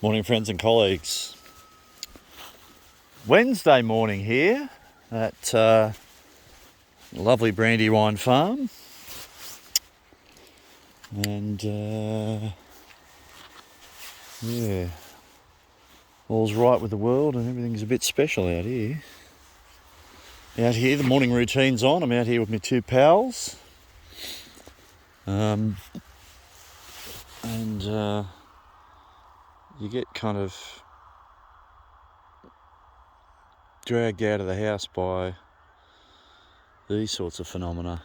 Morning, friends and colleagues. Wednesday morning here at lovely Brandywine Farm, and yeah, all's right with the world and everything's a bit special out here. Out here, the morning routine's on. I'm out here with my two pals, and you get kind of dragged out of the house by these sorts of phenomena.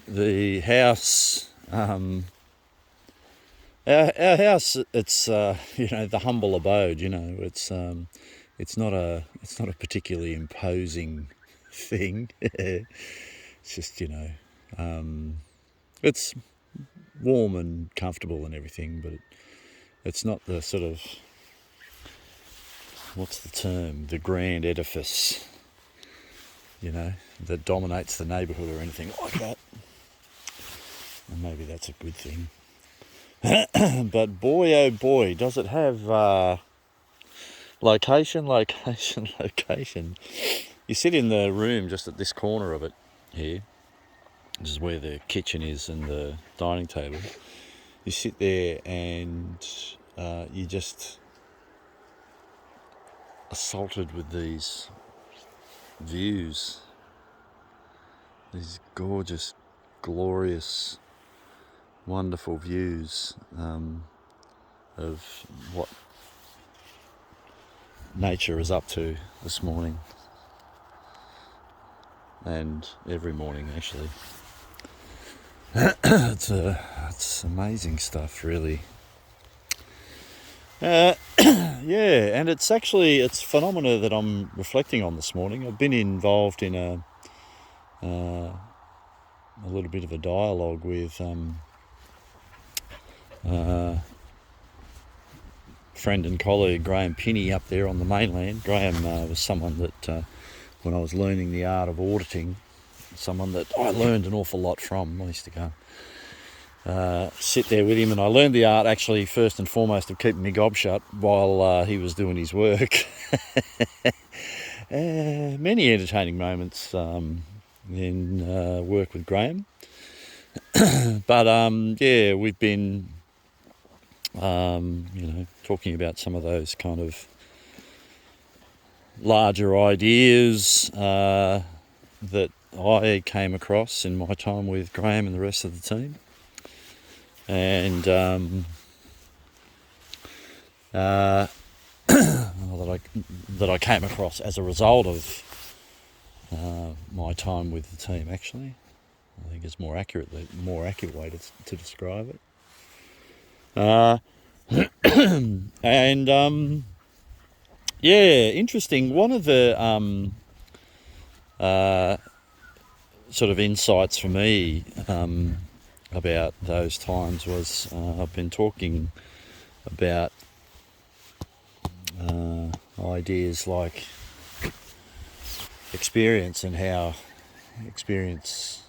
The house, our house, it's the humble abode. It's not a particularly imposing thing. It's just it's warm and comfortable and everything, but it's not the sort of, what's the term, the grand edifice, that dominates the neighbourhood or anything like that. And maybe that's a good thing. But boy, oh boy, does it have location. You sit in the room just at this corner of it here. This is where the kitchen is and the dining table. You sit there and you just assaulted with these views, these gorgeous, glorious, wonderful views of what nature is up to this morning, and every morning actually. It's amazing stuff, really. Yeah, and it's phenomena that I'm reflecting on this morning. I've been involved in a little bit of a dialogue with friend and colleague Graham Pinney up there on the mainland. Graham was someone that, when I was learning the art of auditing, someone that I learned an awful lot from. I used to go sit there with him, and I learned the art actually first and foremost of keeping my gob shut while he was doing his work. Many entertaining moments in work with Graham. But yeah, we've been talking about some of those kind of larger ideas that I came across in my time with Graham and the rest of the team, and that I came across as a result of my time with the team. Actually, I think it's more accurate way to describe it. And yeah, interesting. One of the sort of insights for me about those times was I've been talking about ideas like experience and how experience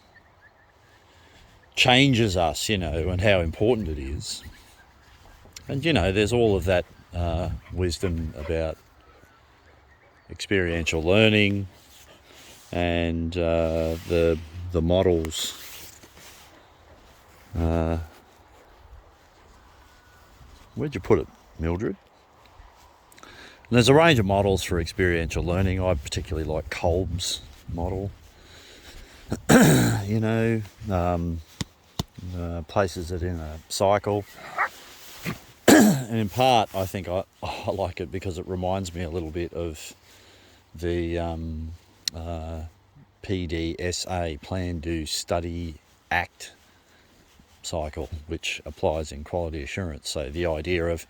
changes us, and how important it is. And there's all of that wisdom about experiential learning and the models. Where'd you put it, Mildred? And there's a range of models for experiential learning. I particularly like Kolb's model. Places it in a cycle. And in part, I think I like it because it reminds me a little bit of the PDSA, Plan, Do, Study, Act cycle, which applies in quality assurance. So the idea of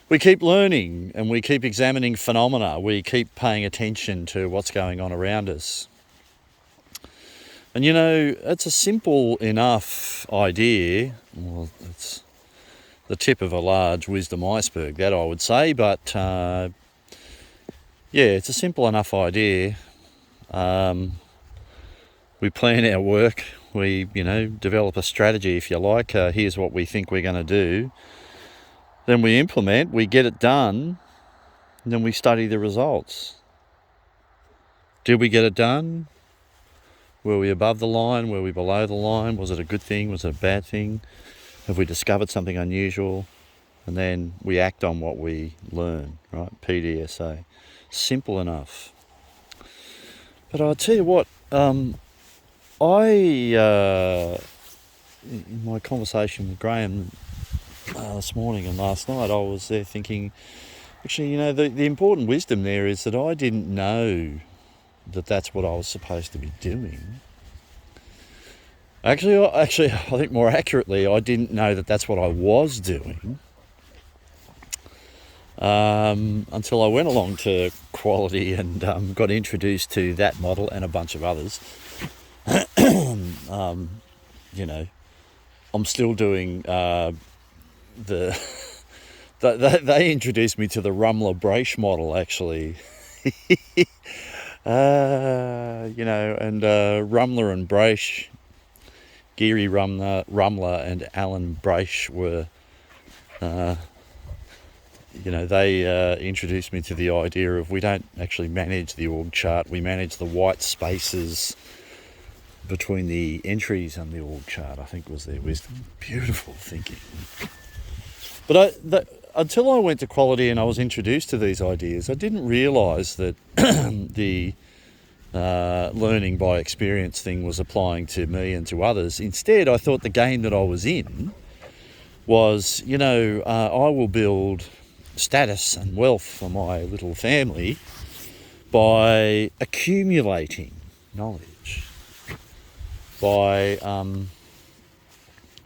we keep learning and we keep examining phenomena, we keep paying attention to what's going on around us. And it's a simple enough idea. Well, it's the tip of a large wisdom iceberg, that I would say, but yeah, it's a simple enough idea We plan our work. We, develop a strategy, if you like. Here's what we think we're going to do. Then we implement, we get it done, and then we study the results. Did we get it done? Were we above the line? Were we below the line? Was it a good thing? Was it a bad thing? Have we discovered something unusual? And then we act on what we learn, right? PDSA. Simple enough. But I'll tell you what, in my conversation with Graham this morning and last night, I was there thinking, actually, the important wisdom there is that I didn't know that that's what I was supposed to be doing. Actually, I think more accurately, I didn't know that that's what I was doing until I went along to Quality and got introduced to that model and a bunch of others. I'm still doing they introduced me to the Rumler-Braish model, actually. And Rumler and Braish, Geary Rumler and Alan Braish were, they introduced me to the idea of we don't actually manage the org chart, we manage the white spaces between the entries and the org chart, I think was their wisdom. Beautiful thinking. But until I went to Quality and I was introduced to these ideas, I didn't realise that the learning by experience thing was applying to me and to others. Instead, I thought the game that I was in was, I will build status and wealth for my little family by accumulating knowledge, by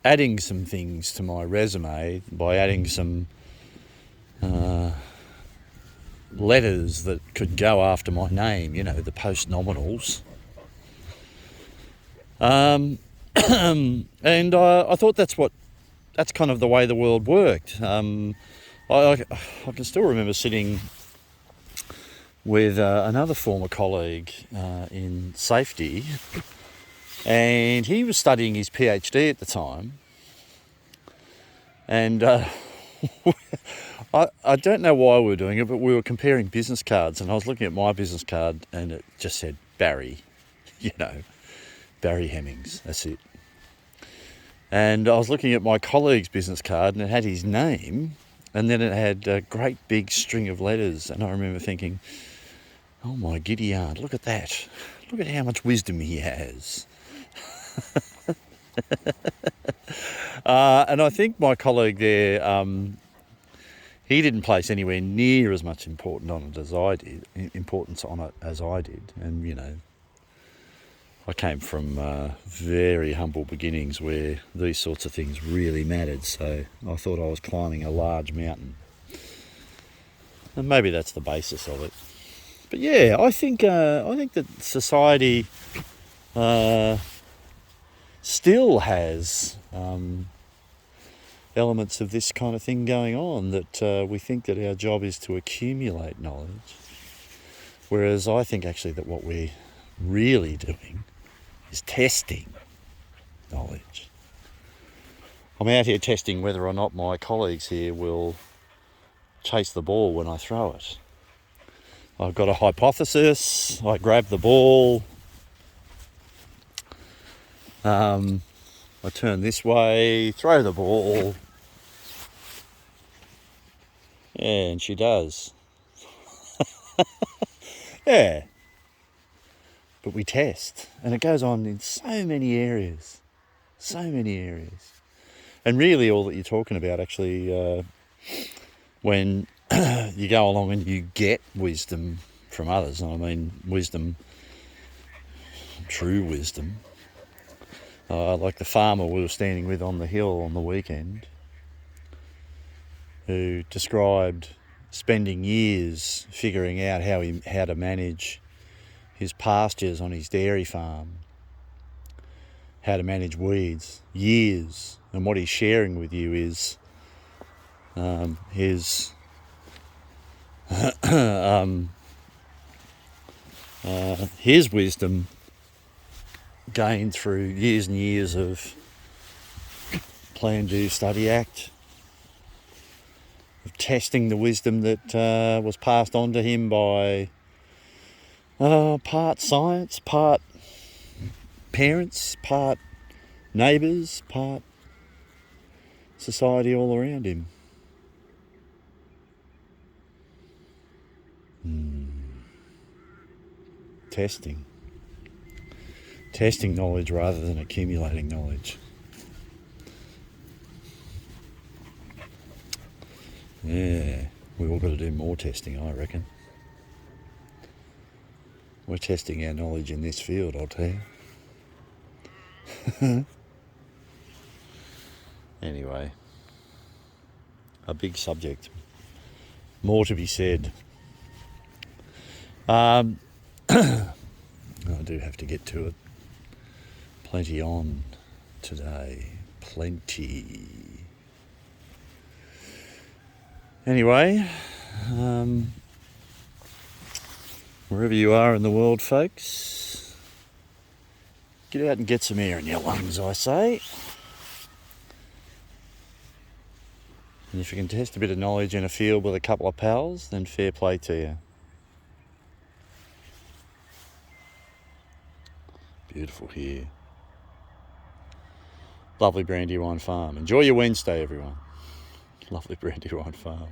adding some things to my resume, by adding some letters that could go after my name, the post-nominals. And I thought that's kind of the way the world worked. I can still remember sitting with another former colleague in safety, and he was studying his PhD at the time, and I don't know why we were doing it, but we were comparing business cards, and I was looking at my business card and it just said Barry, Barry Hemmings, that's it. And I was looking at my colleague's business card and it had his name, and then it had a great big string of letters, and I remember thinking, oh my giddy aunt, look at that. Look at how much wisdom he has. And I think my colleague there, he didn't place anywhere near as much importance on it as I did. And, I came from very humble beginnings where these sorts of things really mattered. So I thought I was climbing a large mountain. And maybe that's the basis of it. But yeah, I think that society still has elements of this kind of thing going on, that we think that our job is to accumulate knowledge, whereas I think actually that what we're really doing is testing knowledge. I'm out here testing whether or not my colleagues here will chase the ball when I throw it. I've got a hypothesis, I grab the ball, I turn this way, throw the ball, and she does. Yeah. But we test, and it goes on in so many areas. And really all that you're talking about actually, when you go along and you get wisdom from others, and I mean wisdom, true wisdom, like the farmer we were standing with on the hill on the weekend, who described spending years figuring out how to manage his pastures on his dairy farm, how to manage weeds, years. And what he's sharing with you is his his wisdom gained through years and years of Plan, Do, Study, Act, of testing the wisdom that was passed on to him by part science, part parents, part neighbours, part society all around him. Testing knowledge rather than accumulating knowledge. Yeah, we all got to do more testing, I reckon. We're testing our knowledge in this field, I'll tell you. Anyway, a big subject. More to be said. I do have to get to it. Plenty on today. Plenty. Anyway, wherever you are in the world, folks, get out and get some air in your lungs, I say. And if you can test a bit of knowledge in a field with a couple of pals, then fair play to you. Beautiful here. Lovely Brandywine Farm. Enjoy your Wednesday, everyone. Lovely Brandywine Farm.